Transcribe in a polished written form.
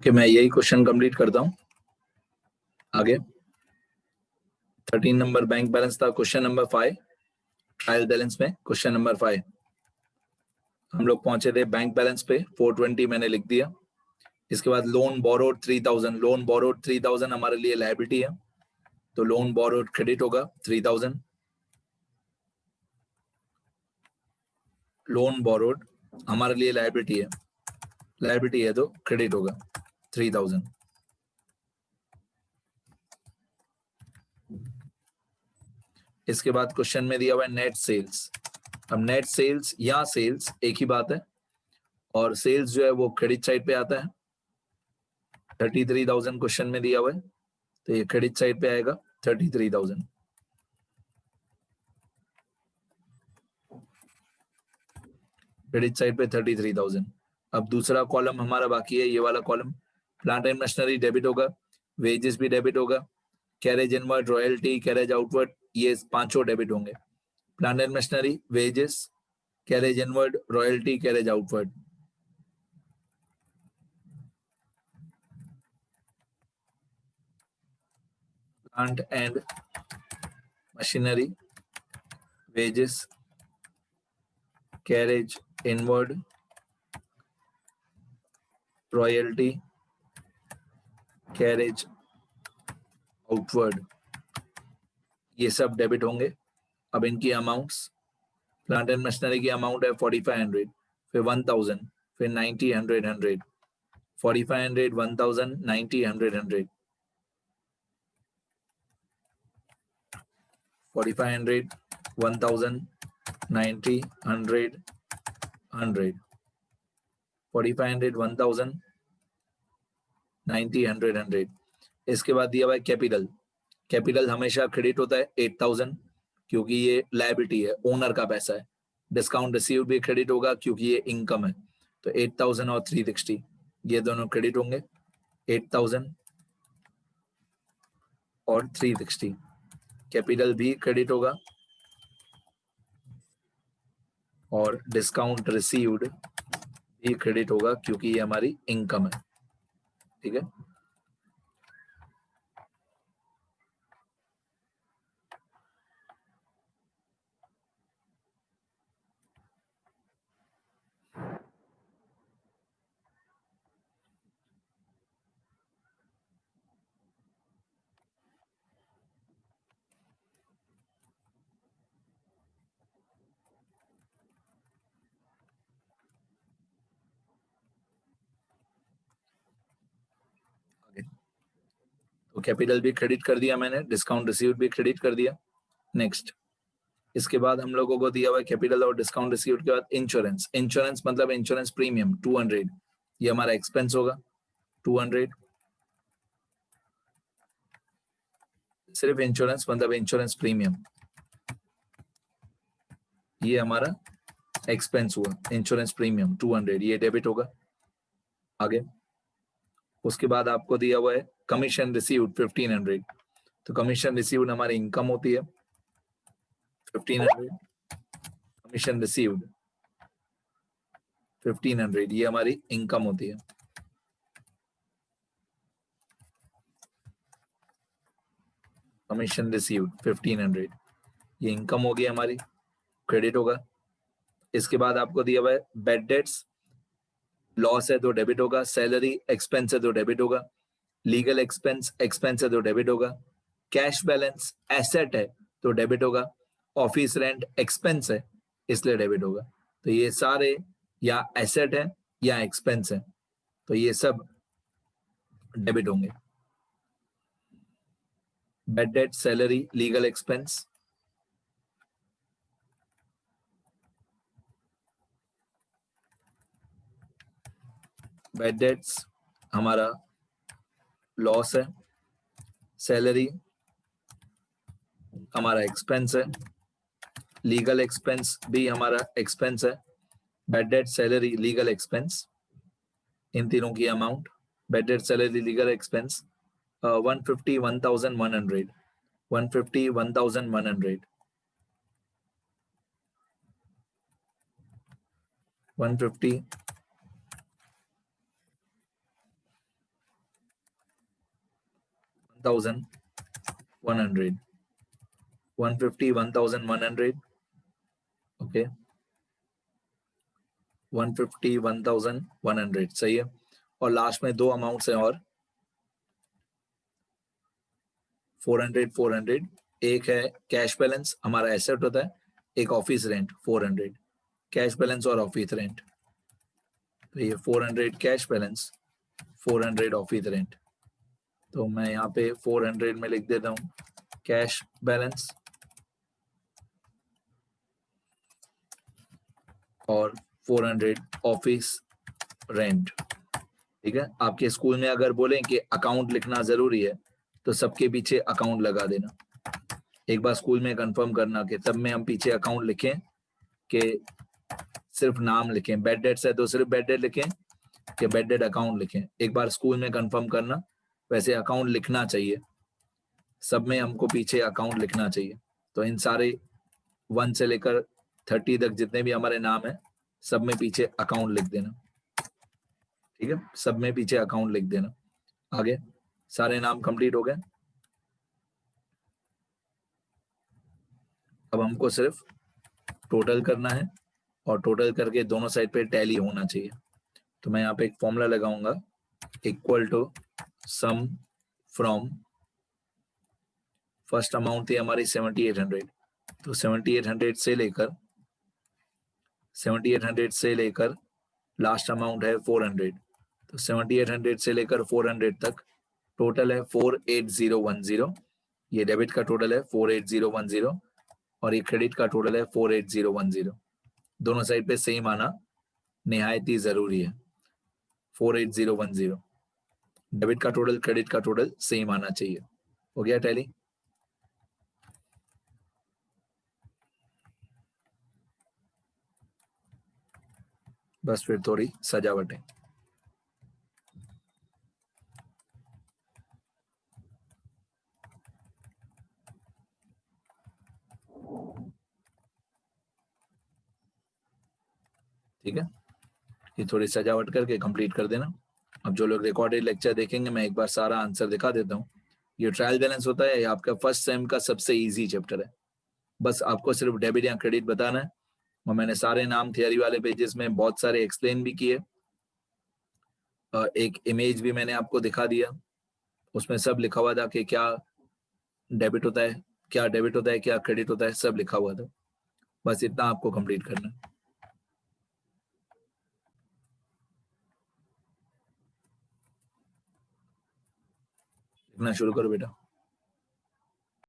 Okay, मैं यही question complete करता हूं। आगे 13 नंबर बैंक बैलेंस था। क्वेश्चन नंबर 5 ट्रायल बैलेंस में क्वेश्चन नंबर 5 हम लोग पहुंचे थे बैंक बैलेंस पे 420 मैंने लिख दिया। इसके बाद लोन बोरोड 3000, लोन बोरोड 3000 हमारे लिए लायबिलिटी है, तो लोन बोरोड क्रेडिट होगा 3000। लोन बोरोड हमारे लिए लायबिलिटी है तो क्रेडिट होगा 3000। इसके बाद क्वेश्चन में दिया हुआ है नेट सेल्स। अब नेट सेल्स या सेल्स एक ही बात है, और सेल्स जो है वो क्रेडिट साइड पे आता है। 33,000 क्वेश्चन में दिया हुआ है, तो ये क्रेडिट साइड पे आएगा 33,000। क्रेडिट साइड पे 33,000। अब दूसरा कॉलम हमारा बाकी है, ये वाला column. Plant and machinery debit होगा, वेजेस भी डेबिट होगा, carriage inward, royalty, carriage outward, ये पांचों डेबिट होंगे। Plant and machinery, wages, carriage inward, royalty, carriage outward. Plant and machinery, wages, carriage inward, royalty, carriage outward, ये सब debit होंगे। अब इनकी अमाउंट्स, प्लांट एंड मशीनरी की अमाउंट है 4500, फिर 1000, फिर 90, 100, 100, 4500, 1000, 90, 100, 100, 4500, 1000, 90, 100, 100, 4500, 1000, 90, 100, 100। इसके बाद दिया हुआ है कैपिटल। कैपिटल हमेशा क्रेडिट होता है 8000, क्योंकि ये लायबिलिटी है, ओनर का पैसा है। डिस्काउंट रिसीव भी क्रेडिट होगा क्योंकि ये इनकम है, तो 8000 और 360 ये दोनों क्रेडिट होंगे। 8000 और 360 कैपिटल भी क्रेडिट होगा, और डिस्काउंट रिसीव्ड भी क्रेडिट होगा क्योंकि ये हमारी इनकम है। ठीक है, तो कैपिटल भी क्रेडिट कर दिया मैंने, डिस्काउंट रिसीव्ड भी क्रेडिट कर दिया। नेक्स्ट, इसके बाद हम लोगों को दिया हुआ है कैपिटल और डिस्काउंट रिसीव्ड के बाद इंश्योरेंस। इंश्योरेंस मतलब इंश्योरेंस प्रीमियम 200, ये हमारा एक्सपेंस होगा 200। सिर्फ इंश्योरेंस मतलब इंश्योरेंस प्रीमियम, ये हमारा एक्सपेंस हुआ। इंश्योरेंस प्रीमियम 200, ये डेबिट होगा। आगे उसके बाद आपको दिया हुआ है कमीशन रिसीव्ड 1500, तो कमीशन रिसीव्ड हमारी इनकम होती है 1500। कमीशन रिसीव्ड 1500, ये हमारी इनकम होती है। कमीशन रिसीव्ड 1500, ये इनकम होगी हमारी, क्रेडिट होगा। इसके बाद आपको दिया हुआ है बैड डेट्स, लॉस है तो डेबिट होगा, सैलरी एक्सपेंस है तो डेबिट होगा, लीगल एक्सपेंस एक्सपेंस है तो डेबिट होगा, कैश बैलेंस एसेट है तो डेबिट होगा, ऑफिस रेंट एक्सपेंस है इसलिए डेबिट होगा। तो ये सारे या एसेट है या एक्सपेंस है, तो ये सब डेबिट होंगे। Bad debt, salary, legal expense, bad debts हमारा लॉस है, सैलरी हमारा एक्सपेंस है, लीगल एक्सपेंस भी हमारा एक्सपेंस है। Bad debt, salary, legal expense, इन तीनों की amount, bad debt, salary, legal expense 150, 1100, 150, 1100, 150, 1100, 150, 1100, okay, 150, 1100, सही है। और लास्ट में दो अमाउंट्स हैं और 400, 400, एक है कैश बैलेंस, हमारा एसेट होता है, एक ऑफिस रेंट 400, कैश बैलेंस और ऑफिस रेंट, तो ये 400 कैश बैलेंस, 400 ऑफिस रेंट। तो मैं यहाँ पे 400 में लिख देता हूँ कैश बैलेंस और 400 ऑफिस रेंट, ठीक है। आपके स्कूल में अगर बोलें कि अकाउंट लिखना जरूरी है तो सबके पीछे अकाउंट लगा देना। एक बार स्कूल में कंफर्म करना कि सब में हम पीछे अकाउंट लिखें कि सिर्फ नाम लिखें, बेड डेट्स है तो सिर्फ बेड डेट लिखें कि बेड डेट अकाउंट लिखें। एक बार स्कूल में कंफर्म करना, वैसे अकाउंट लिखना चाहिए, सब में हमको पीछे अकाउंट लिखना चाहिए। तो इन सारे 1 से लेकर 30 तक जितने भी हमारे नाम है सब में पीछे अकाउंट लिख देना, ठीक है, सब में पीछे अकाउंट लिख देना। आगे सारे नाम कंप्लीट हो गए। अब हमको सिर्फ टोटल करना है और टोटल करके दोनों साइड पे टैली होना चाहिए। तो मैं यहाँ पे एक फॉर्मूला लगाऊंगा, equal to sum from, first amount थी हमारी 7800, तो 7800 से लेकर लास्ट अमाउंट है 400, तो 7800 से लेकर 400 तक टोटल है 48010। ये डेबिट का टोटल है 48010 और ये क्रेडिट का टोटल है 48010। दोनों साइड पे सेम आना निहायत ही जरूरी है। 48010 डेबिट का टोटल क्रेडिट का टोटल सेम आना चाहिए। हो गया टैली? बस फिर थोड़ी सजावट है। ठीक है, ये थोड़ी सजावट करके कंप्लीट कर देना। अब जो लोग रिकॉर्डेड लेक्चर देखेंगे मैं एक बार सारा आंसर दिखा देता हूँ। ये ट्रायल बैलेंस होता है, ये आपका फर्स्ट सेम का सबसे इजी चैप्टर है। बस आपको सिर्फ डेबिट या क्रेडिट बताना है और मैंने सारे नाम थियरी वाले पेजेस में बहुत सारे एक्सप्लेन भी किए। एक इमेज भी मैंने आपको दिखा दिया, उसमें सब लिखा हुआ था कि क्या डेबिट होता है, क्या डेबिट होता है, क्या क्रेडिट होता है, सब लिखा हुआ था। बस इतना आपको कंप्लीट करना है। लिखना शुरू करो बेटा।